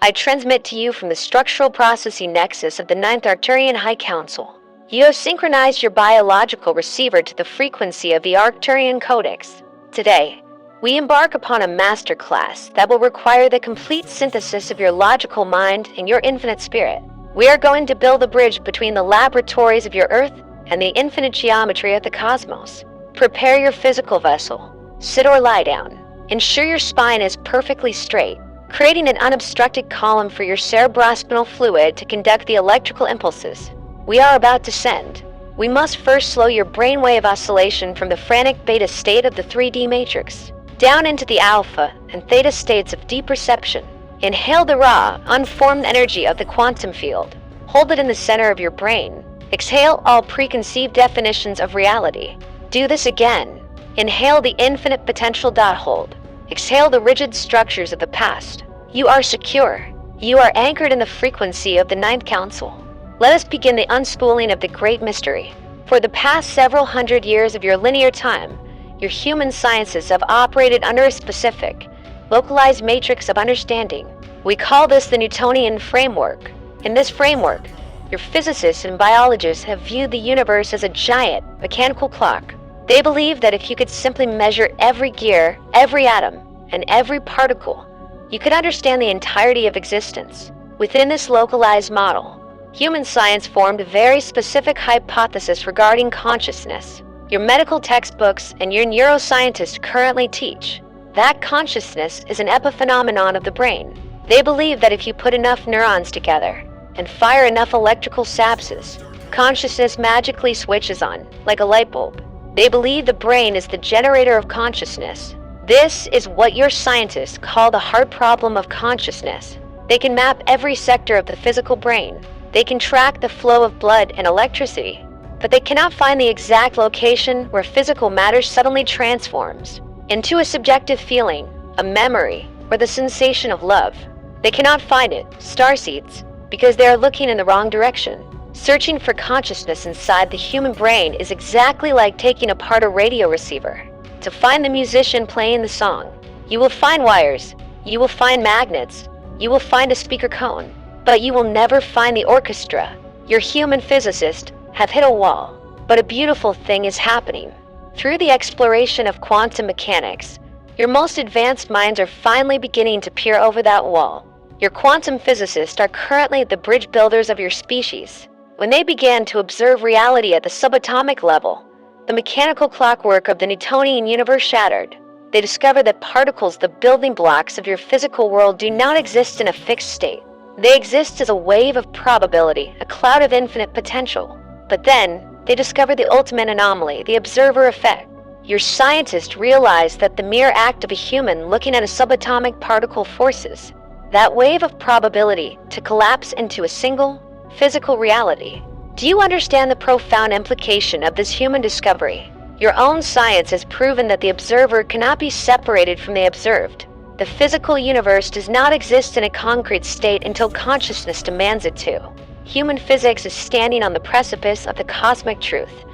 I transmit to you from the structural processing nexus of the Ninth Arcturian High Council. You have synchronized your biological receiver to the frequency of the Arcturian Codex. Today, we embark upon a masterclass that will require the complete synthesis of your logical mind and your infinite spirit. We are going to build a bridge between the laboratories of your Earth and the infinite geometry of the cosmos. Prepare your physical vessel. Sit or lie down. Ensure your spine is perfectly straight, creating an unobstructed column for your cerebrospinal fluid to conduct the electrical impulses we are about to send. We must first slow your brainwave oscillation from the frantic beta state of the 3D matrix down into the alpha and theta states of deep perception. Inhale the raw, unformed energy of the quantum field. Hold it in the center of your brain. Exhale all preconceived definitions of reality. Do this again. Inhale the infinite potential. Hold. Exhale the rigid structures of the past. You are secure. You are anchored in the frequency of the Ninth Council. Let us begin the unspooling of the great mystery. For the past several hundred years of your linear time, your human sciences have operated under a specific, localized matrix of understanding. We call this the Newtonian framework. In this framework, your physicists and biologists have viewed the universe as a giant, mechanical clock. They believe that if you could simply measure every gear, every atom, and every particle, you could understand the entirety of existence. Within this localized model, human science formed a very specific hypothesis regarding consciousness. Your medical textbooks and your neuroscientists currently teach that consciousness is an epiphenomenon of the brain. They believe that if you put enough neurons together and fire enough electrical synapses, consciousness magically switches on, like a light bulb. They believe the brain is the generator of consciousness. This is what your scientists call the hard problem of consciousness. They can map every sector of the physical brain. They can track the flow of blood and electricity, but they cannot find the exact location where physical matter suddenly transforms into a subjective feeling, a memory, or the sensation of love. They cannot find it, starseeds, because they are looking in the wrong direction. Searching for consciousness inside the human brain is exactly like taking apart a radio receiver. To find the musician playing the song, you will find wires, you will find magnets, you will find a speaker cone, but you will never find the orchestra. Your human physicists have hit a wall, but a beautiful thing is happening. Through the exploration of quantum mechanics, your most advanced minds are finally beginning to peer over that wall. Your quantum physicists are currently the bridge builders of your species. When they began to observe reality at the subatomic level, the mechanical clockwork of the Newtonian universe shattered. They discovered that particles, the building blocks of your physical world, do not exist in a fixed state. They exist as a wave of probability, a cloud of infinite potential. But then, they discovered the ultimate anomaly, the observer effect. Your scientists realized that the mere act of a human looking at a subatomic particle forces that wave of probability to collapse into a single, physical reality. Do you understand the profound implication of this human discovery? Your own science has proven that the observer cannot be separated from the observed. The physical universe does not exist in a concrete state until consciousness demands it to. Human physics is standing on the precipice of the cosmic truth.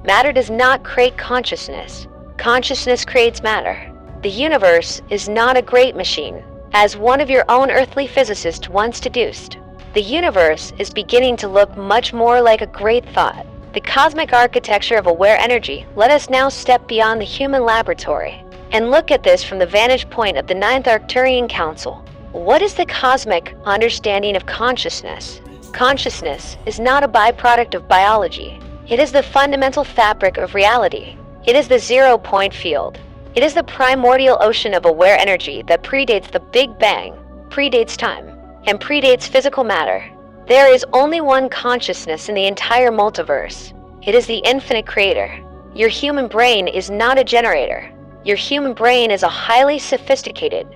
Matter does not create consciousness. Consciousness creates matter. The universe is not a great machine, as one of your own earthly physicists once deduced. The universe is beginning to look much more like a great thought. The cosmic architecture of aware energy. Let us now step beyond the human laboratory and look at this from the vantage point of the Ninth Arcturian Council. What is the cosmic understanding of consciousness? Consciousness is not a byproduct of biology. It is the fundamental fabric of reality. It is the zero-point field. It is the primordial ocean of aware energy that predates the Big Bang, predates time, and predates physical matter. There is only one consciousness in the entire multiverse. It is the infinite creator. Your human brain is not a generator. Your human brain is a highly sophisticated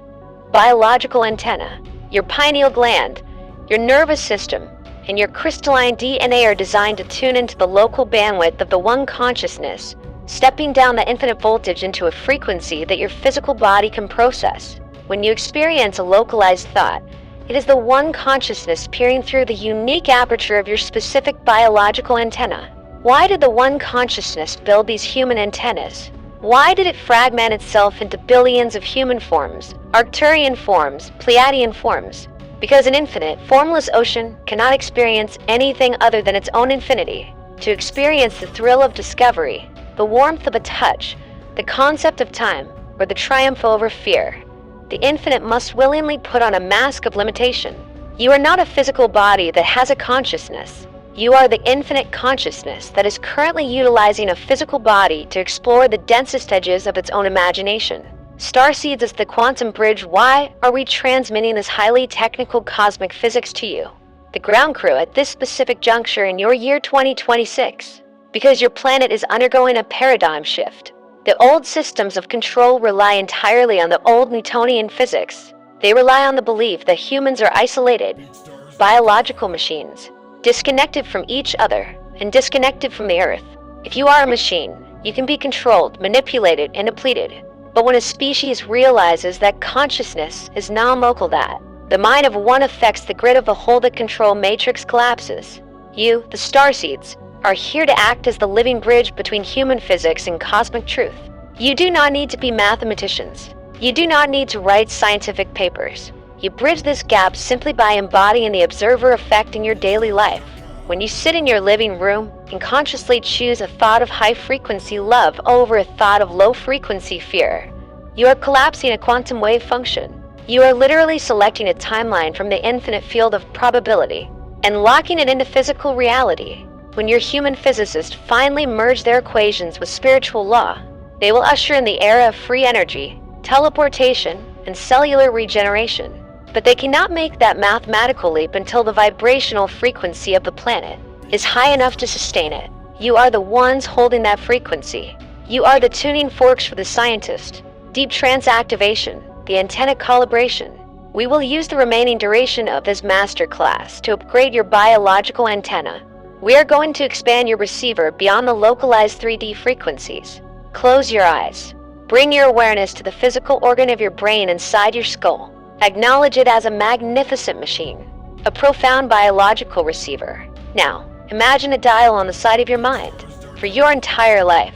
biological antenna. Your pineal gland, your nervous system, and your crystalline DNA are designed to tune into the local bandwidth of the one consciousness, stepping down the infinite voltage into a frequency that your physical body can process. When you experience a localized thought, it is the one consciousness peering through the unique aperture of your specific biological antenna. Why did the one consciousness build these human antennas? Why did it fragment itself into billions of human forms, Arcturian forms, Pleiadian forms? Because an infinite, formless ocean cannot experience anything other than its own infinity. To experience the thrill of discovery, the warmth of a touch, the concept of time, or the triumph over fear, the infinite must willingly put on a mask of limitation. You are not a physical body that has a consciousness. You are the infinite consciousness that is currently utilizing a physical body to explore the densest edges of its own imagination. Starseed is the quantum bridge. Why are we transmitting this highly technical cosmic physics to you, the ground crew, at this specific juncture in your year 2026? Because your planet is undergoing a paradigm shift. The old systems of control rely entirely on the old Newtonian physics. They rely on the belief that humans are isolated, biological machines, disconnected from each other and disconnected from the earth. If you are a machine, you can be controlled, manipulated, and depleted. But when a species realizes that consciousness is non-local, that the mind of one affects the grid of the whole, the control matrix collapses. You, the Starseeds, are here to act as the living bridge between human physics and cosmic truth. You do not need to be mathematicians. You do not need to write scientific papers. You bridge this gap simply by embodying the observer effect in your daily life. When you sit in your living room and consciously choose a thought of high-frequency love over a thought of low-frequency fear, you are collapsing a quantum wave function. You are literally selecting a timeline from the infinite field of probability and locking it into physical reality. When your human physicists finally merge their equations with spiritual law, they will usher in the era of free energy, teleportation, and cellular regeneration. But they cannot make that mathematical leap until the vibrational frequency of the planet is high enough to sustain it. You are the ones holding that frequency. You are the tuning forks for the scientist, deep trance activation, the antenna calibration. We will use the remaining duration of this masterclass to upgrade your biological antenna. We are going to expand your receiver beyond the localized 3D frequencies. Close your eyes. Bring your awareness to the physical organ of your brain inside your skull. Acknowledge it as a magnificent machine, a profound biological receiver. Now, imagine a dial on the side of your mind. For your entire life,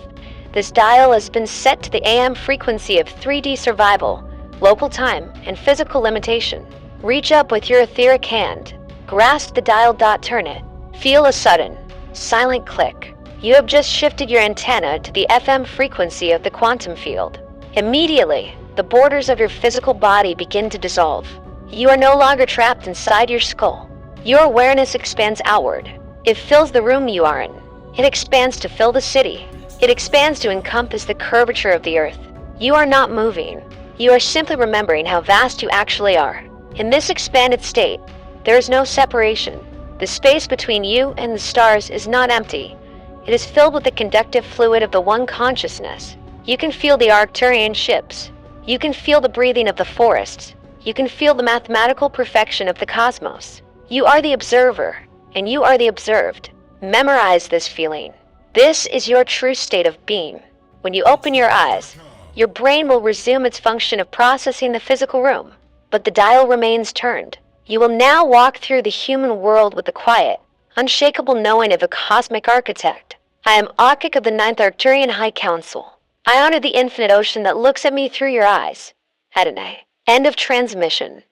this dial has been set to the AM frequency of 3D survival, local time, and physical limitation. Reach up with your etheric hand, grasp the dial, turn it. Feel a sudden, silent click. You have just shifted your antenna to the FM frequency of the quantum field. Immediately, the borders of your physical body begin to dissolve. You are no longer trapped inside your skull. Your awareness expands outward. It fills the room you are in. It expands to fill the city. It expands to encompass the curvature of the earth. You are not moving. You are simply remembering how vast you actually are. In this expanded state, there is no separation. The space between you and the stars is not empty. It is filled with the conductive fluid of the one consciousness. You can feel the Arcturian ships. You can feel the breathing of the forests. You can feel the mathematical perfection of the cosmos. You are the observer, and you are the observed. Memorize this feeling. This is your true state of being. When you open your eyes, your brain will resume its function of processing the physical room, but the dial remains turned. You will now walk through the human world with the quiet, unshakable knowing of a cosmic architect. I am Auqik of the 9th Arcturian High Council. I honor the infinite ocean that looks at me through your eyes. Adonai. End of transmission.